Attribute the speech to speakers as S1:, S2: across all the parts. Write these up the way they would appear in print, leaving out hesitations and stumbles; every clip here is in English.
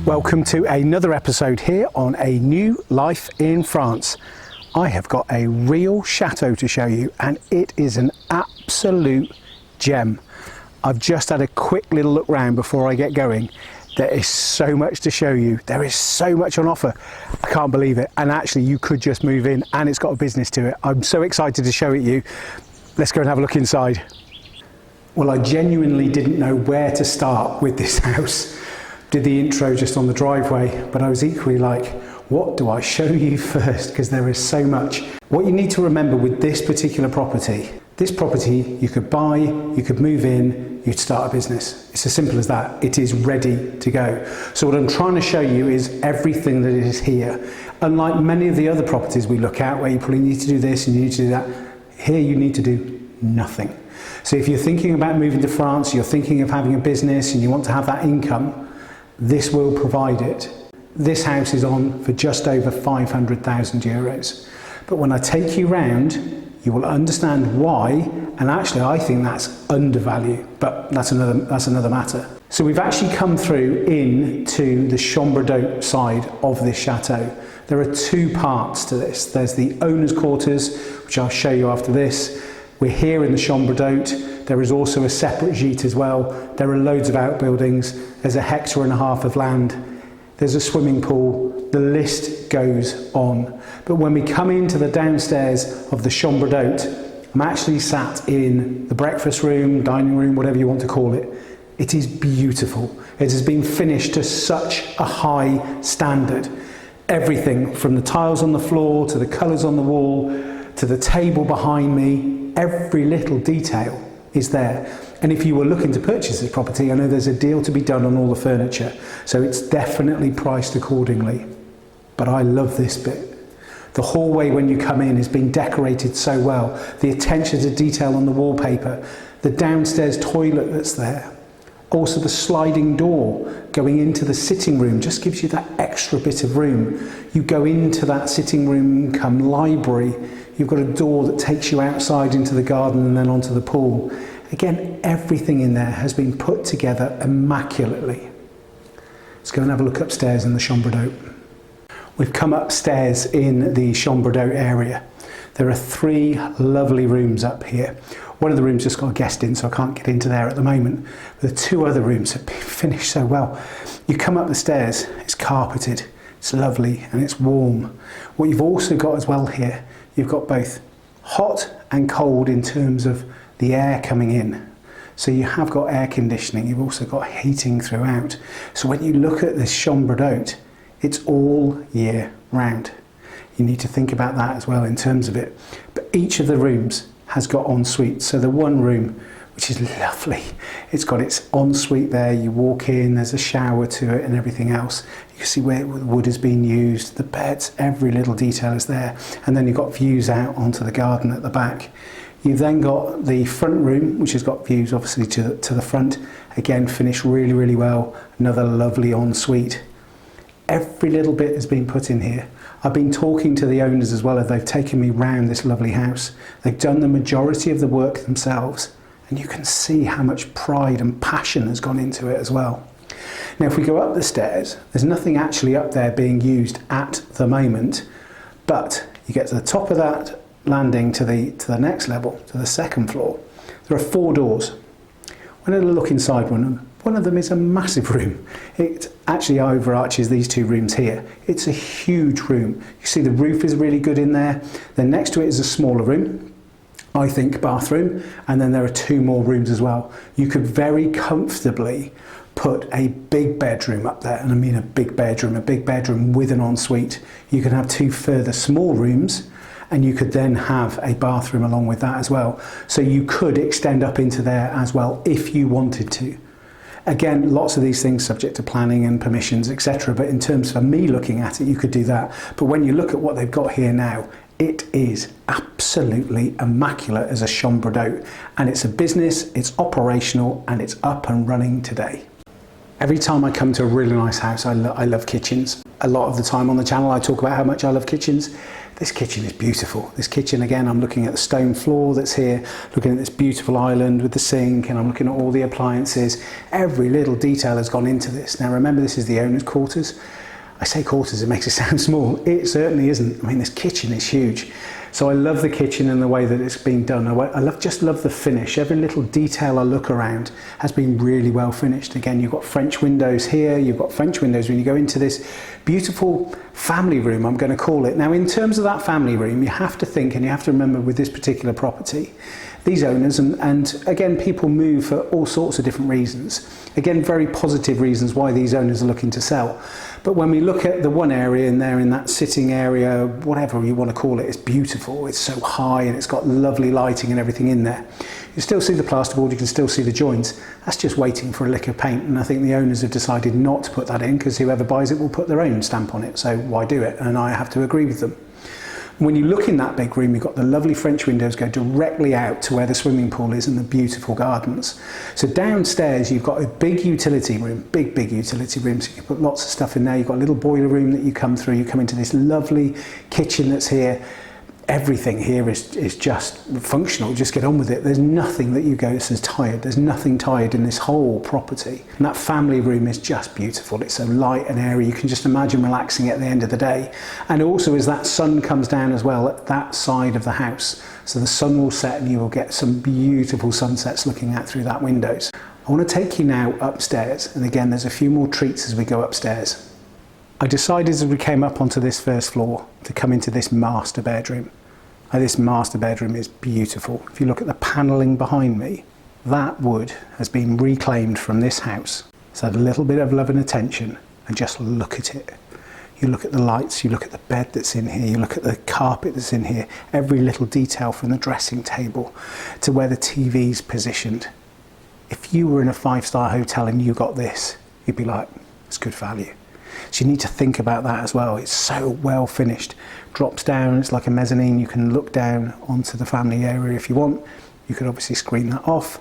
S1: Welcome to another episode here on A New Life in France. I have got a real chateau to show you, and it is an absolute gem. I've just had a quick little look round before I get going. There is so much to show you. There is so much on offer. I can't believe it. And actually you could just move in and it's got a business to it. I'm so excited to show it you. Let's go and have a look inside. Well, I genuinely didn't know where to start with this house. Did the intro just on the driveway, but I was equally like, what do I show you first? Because there is so much. What you need to remember with this particular property, you could buy, you could move in, you'd start a business. It's as simple as that. It is ready to go. So what I'm trying to show you is everything that is here. Unlike many of the other properties we look at where you probably need to do this and you need to do that, here you need to do nothing. So if you're thinking about moving to France, you're thinking of having a business and you want to have that income, this will provide it. This house is on for just over 500,000 euros. But when I take you round, you will understand why, and actually I think that's undervalued, but that's another matter. So we've actually come through into the chambre d'hôte side of this chateau. There are two parts to this. There's the owner's quarters, which I'll show you after this. We're here in the chambre d'hôte. There is also a separate gîte as well. There are loads of outbuildings. There's a hectare and a half of land. There's a swimming pool. The list goes on. But when we come into the downstairs of the chambre d'hôte, I'm actually sat in the breakfast room, dining room, whatever you want to call it. It is beautiful. It has been finished to such a high standard. Everything from the tiles on the floor, to the colours on the wall, to the table behind me, every little detail is there. And if you were looking to purchase this property, I know there's a deal to be done on all the furniture, so it's definitely priced accordingly. But I love this bit. The hallway when you come in is being decorated so well. The attention to detail on the wallpaper, the downstairs toilet that's there. Also the sliding door going into the sitting room just gives you that extra bit of room. You go into that sitting room, come library, you've got a door that takes you outside into the garden and then onto the pool. Again, everything in there has been put together immaculately. Let's go and have a look upstairs in the chambre d'hôte. We've come upstairs in the chambre d'hôte area. There are three lovely rooms up here. One of the rooms just got a guest in, so I can't get into there at the moment. The two other rooms have been finished so well. You come up the stairs, it's carpeted, it's lovely and it's warm. What you've also got as well here, you've got both hot and cold in terms of the air coming in. So you have got air conditioning, you've also got heating throughout. So when you look at this chambre d'hôte, it's all year round. You need to think about that as well in terms of it. But each of the rooms has got ensuite. So the one room, which is lovely, it's got its ensuite there. You walk in, there's a shower to it and everything else. You can see where the wood has been used, the beds, every little detail is there. And then you've got views out onto the garden at the back. You've then got the front room, which has got views obviously to the front. Again, finished really, really well. Another lovely ensuite. Every little bit has been put in here. I've been talking to the owners as well as they've taken me round this lovely house. They've done the majority of the work themselves, and you can see how much pride and passion has gone into it as well. Now if we go up the stairs, there's nothing actually up there being used at the moment, but you get to the top of that landing to the next level, to the second floor. There are four doors. When I look inside one of them is a massive room. It actually overarches these two rooms here. It's a huge room. You see the roof is really good in there. Then next to it is a smaller room, I think bathroom, and then there are two more rooms as well. You could very comfortably put a big bedroom up there, and I mean a big bedroom with an ensuite. You can have two further small rooms, and you could then have a bathroom along with that as well. So you could extend up into there as well if you wanted to. Again, lots of these things subject to planning and permissions, etc. But in terms of me looking at it, you could do that. But when you look at what they've got here now, it is absolutely immaculate as a chambre d'hôte. And it's a business, it's operational, and it's up and running today. Every time I come to a really nice house, I love kitchens. A lot of the time on the channel I talk about how much I love kitchens. This kitchen is beautiful. This kitchen, again, I'm looking at the stone floor that's here, looking at this beautiful island with the sink, and I'm looking at all the appliances. Every little detail has gone into this. Now remember, this is the owner's quarters. I say quarters, it makes it sound small. It certainly isn't. I mean, this kitchen is huge. So I love the kitchen and the way that it's been done. Just love the finish. Every little detail I look around has been really well finished. Again, you've got French windows here. You've got French windows when you go into this beautiful family room, I'm going to call it. Now, in terms of that family room, you have to think and you have to remember with this particular property, these owners, and again, people move for all sorts of different reasons. Again, very positive reasons why these owners are looking to sell. But when we look at the one area in there, in that sitting area, whatever you want to call it, it's beautiful. It's so high and it's got lovely lighting and everything in there. You still see the plasterboard, you can still see the joints. That's just waiting for a lick of paint. And I think the owners have decided not to put that in because whoever buys it will put their own stamp on it. So why do it? And I have to agree with them. When you look in that big room, you've got the lovely French windows go directly out to where the swimming pool is and the beautiful gardens. So downstairs, you've got a big utility room, big utility room. So you can put lots of stuff in there. You've got a little boiler room that you come through. You come into this lovely kitchen that's here. Everything here is just functional. Just get on with it. There's nothing that you go, this is tired. There's nothing tired in this whole property. And that family room is just beautiful. It's so light and airy. You can just imagine relaxing at the end of the day. And also as that sun comes down as well at that side of the house. So the sun will set and you will get some beautiful sunsets looking out through that windows. I want to take you now upstairs. And again, there's a few more treats as we go upstairs. I decided as we came up onto this first floor to come into this master bedroom. Now, this master bedroom is beautiful. If you look at the panelling behind me, that wood has been reclaimed from this house. It's had a little bit of love and attention, and just look at it. You look at the lights, you look at the bed that's in here, you look at the carpet that's in here, every little detail from the dressing table to where the TV's positioned. If you were in a 5-star hotel and you got this, you'd be like, it's good value. So you need to think about that as well. It's so well finished. Drops down, it's like a mezzanine. You can look down onto the family area if you want. You could obviously screen that off.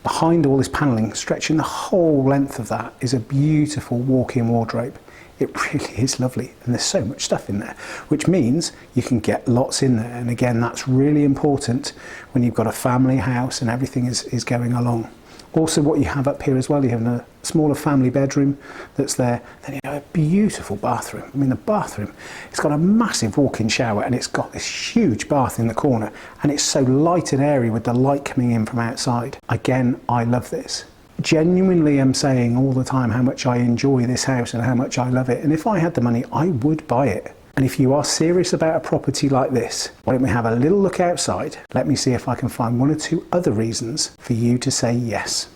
S1: Behind all this panelling, stretching the whole length of that, is a beautiful walk-in wardrobe. It really is lovely, and there's so much stuff in there, which means you can get lots in there. And again, that's really important when you've got a family house and everything is going along. Also, what you have up here as well, you have a smaller family bedroom that's there. Then you have a beautiful bathroom. I mean, the bathroom, it's got a massive walk-in shower and it's got this huge bath in the corner, and it's so light and airy with the light coming in from outside. Again, I love this. Genuinely, I'm saying all the time how much I enjoy this house and how much I love it. And if I had the money, I would buy it. And if you are serious about a property like this, why don't we have a little look outside? Let me see if I can find one or two other reasons for you to say yes.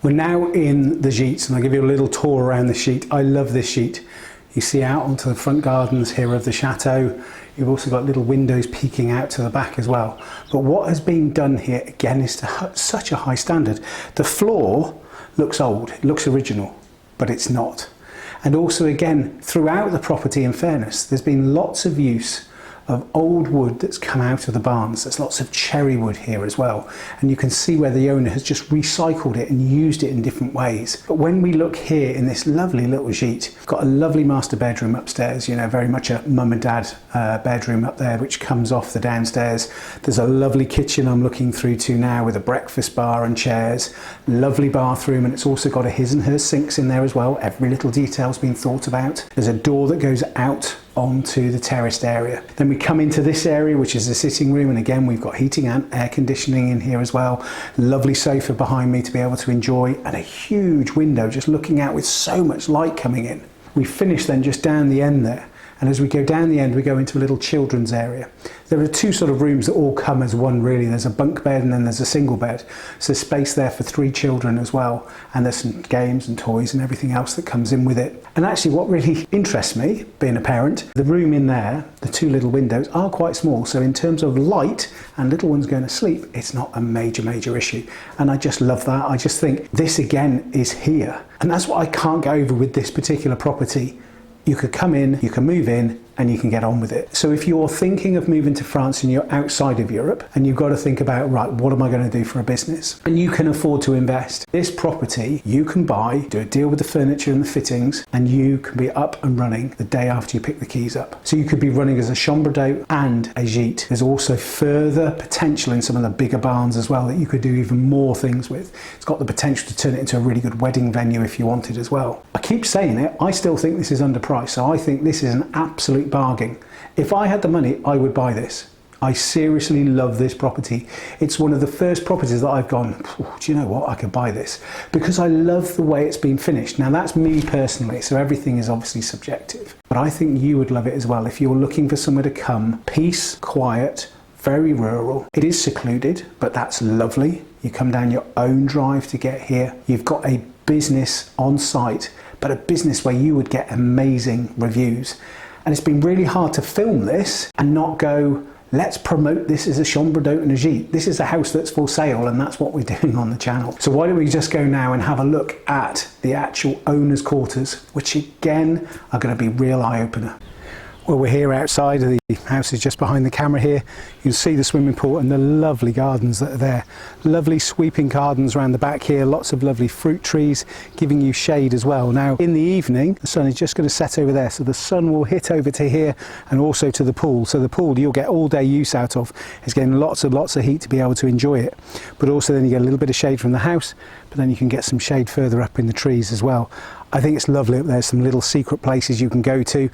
S1: We're now in the sheets, and I'll give you a little tour around the sheet. I love this sheet. You see out onto the front gardens here of the chateau. You've also got little windows peeking out to the back as well. But what has been done here, again, is to such a high standard. The floor looks old, it looks original, but it's not. And also, again, throughout the property, in fairness, there's been lots of use of old wood that's come out of the barns. There's lots of cherry wood here as well. And you can see where the owner has just recycled it and used it in different ways. But when we look here in this lovely little sheet, we've got a lovely master bedroom upstairs, you know, very much a mum and dad bedroom up there, which comes off the downstairs. There's a lovely kitchen I'm looking through to now with a breakfast bar and chairs. Lovely bathroom, and it's also got a his and her sinks in there as well. Every little detail's been thought about. There's a door that goes out onto the terraced area. Then we come into this area, which is the sitting room, and again we've got heating and air conditioning in here as well. Lovely sofa behind me to be able to enjoy, and a huge window just looking out with so much light coming in. We finish then just down the end there, and as we go down the end we go into a little children's area. There are two sort of rooms that all come as one really. There's a bunk bed and then there's a single bed. So there's space there for 3 children as well, and there's some games and toys and everything else that comes in with it. And actually what really interests me, being a parent, the room in there, the 2 little windows are quite small, so in terms of light and little ones going to sleep, it's not a major issue. And I just love that. I just think this again is here, and that's what I can't get over with this particular property. You could come in, you can move in, and you can get on with it. So if you're thinking of moving to France and you're outside of Europe and you've got to think about, right, what am I going to do for a business? And you can afford to invest. This property you can buy, do a deal with the furniture and the fittings, and you can be up and running the day after you pick the keys up. So you could be running as a chambre d'hôte and a gîte. There's also further potential in some of the bigger barns as well that you could do even more things with. It's got the potential to turn it into a really good wedding venue if you wanted as well. I keep saying it, I still think this is underpriced, so I think this is an absolute bargain. If I had the money, I would buy this. I seriously love this property. It's one of the first properties that I've gone, do you know what, I could buy this, because I love the way it's been finished. Now that's me personally, so everything is obviously subjective, but I think you would love it as well if you're looking for somewhere to come. Peace, quiet, very rural. It is secluded, but that's lovely. You come down your own drive to get here. You've got a business on site, but a business where you would get amazing reviews. And it's been really hard to film this and not go, let's promote this as a chambre d'hôte and a gîte. This is a house that's for sale, and that's what we're doing on the channel. So why don't we just go now and have a look at the actual owner's quarters, which again are going to be real eye-opener. Well, we're here outside. The house is just behind the camera here. You can see the swimming pool and the lovely gardens that are there. Lovely sweeping gardens around the back here. Lots of lovely fruit trees giving you shade as well. Now, in the evening, the sun is just going to set over there. So the sun will hit over to here and also to the pool. So the pool you'll get all day use out of. It's getting lots of heat to be able to enjoy it. But also then you get a little bit of shade from the house, but then you can get some shade further up in the trees as well. I think it's lovely up there. Some little secret places you can go to.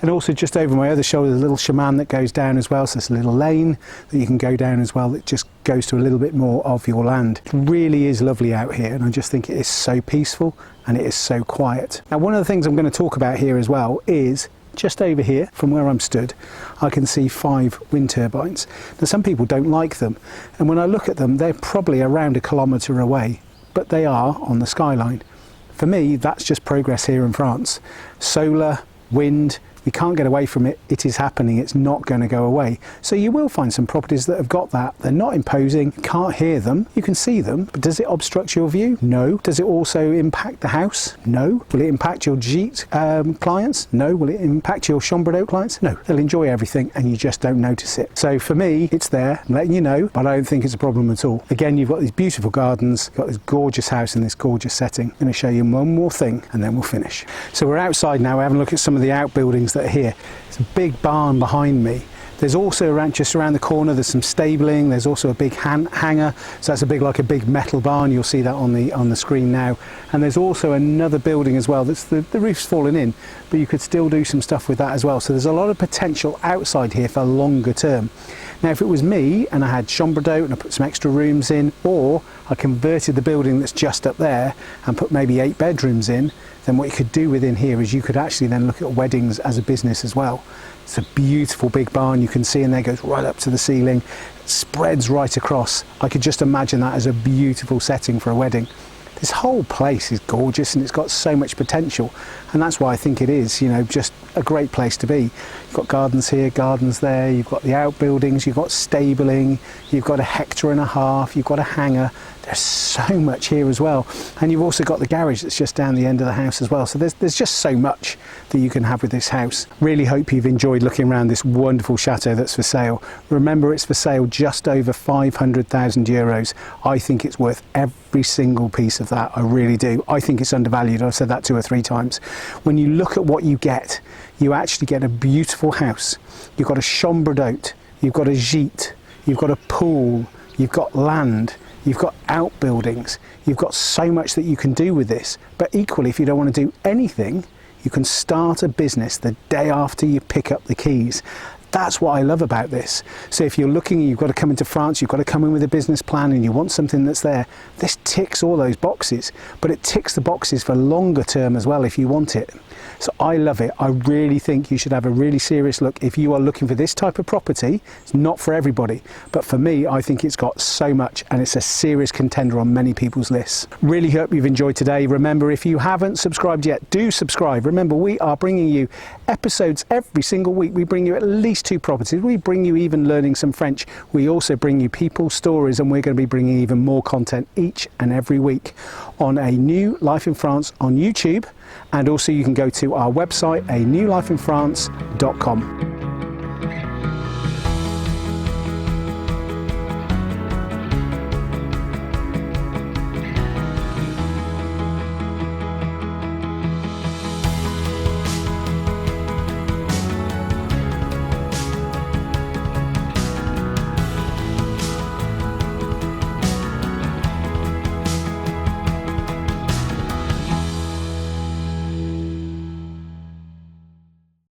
S1: And also just over my other shoulder, there's a little chemin that goes down as well. So it's a little lane that you can go down as well that just goes to a little bit more of your land. It really is lovely out here, and I just think it is so peaceful and it is so quiet. Now, one of the things I'm going to talk about here as well is just over here from where I'm stood, I can see 5 wind turbines. Now, some people don't like them, and when I look at them, they're probably around a kilometre away, but they are on the skyline. For me, that's just progress here in France. Solar, wind, we can't get away from it. It is happening. It's not going to go away. So you will find some properties that have got that. They're not imposing. You can't hear them. You can see them. But does it obstruct your view? No. Does it also impact the house? No. Will it impact your gîte clients? No. Will it impact your chambre d'hôte clients? No. They'll enjoy everything and you just don't notice it. So for me, it's there. I'm letting you know, but I don't think it's a problem at all. Again, you've got these beautiful gardens, you've got this gorgeous house in this gorgeous setting. I'm going to show you one more thing and then we'll finish. So we're outside now. We're having a look at some of the outbuildings that are here. It's a big barn behind me. There's also just around the corner, there's some stabling. There's also a big hangar. So that's like a big metal barn. You'll see that on the screen now. And there's also another building as well. That's the roof's fallen in, but you could still do some stuff with that as well. So there's a lot of potential outside here for longer term. Now, if it was me and I had chambre d'hôte and I put some extra rooms in, or I converted the building that's just up there and put maybe 8 bedrooms in, then what you could do within here is you could actually then look at weddings as a business as well. It's a beautiful big barn you can see, and there goes right up to the ceiling, it spreads right across. I could just imagine that as a beautiful setting for a wedding. This whole place is gorgeous and it's got so much potential, and that's why I think it is, you know, just a great place to be. You've got gardens here, gardens there, you've got the outbuildings, you've got stabling, you've got a 1.5 hectares, you've got a hangar. There's so much here as well, and you've also got the garage that's just down the end of the house as well. So there's just so much that you can have with this house. Really hope you've enjoyed looking around this wonderful chateau that's for sale. Remember, it's for sale just over 500,000 euros. I think it's worth every single piece of that. I really do. I think it's undervalued. I've said that 2 or 3 times. When you look at what you get, you actually get a beautiful house. You've got a chambre d'hôte, you've got a gîte, you've got a pool, you've got land, you've got outbuildings, you've got so much that you can do with this. But equally, if you don't want to do anything, you can start a business the day after you pick up the keys. That's what I love about this. So if you're looking, you've got to come into France, you've got to come in with a business plan and you want something that's there, this ticks all those boxes, but it ticks the boxes for longer term as well if you want it. So I love it. I really think you should have a really serious look if you are looking for this type of property. It's not for everybody, but for me, I think it's got so much and it's a serious contender on many people's lists. Really hope you've enjoyed today. Remember, if you haven't subscribed yet, do subscribe. Remember, we are bringing you episodes every single week. We bring you at least these two properties, we bring you even learning some French. We also bring you people, stories, and we're going to be bringing even more content each and every week on A New Life in France on YouTube. And also you can go to our website, anewlifeinfrance.com.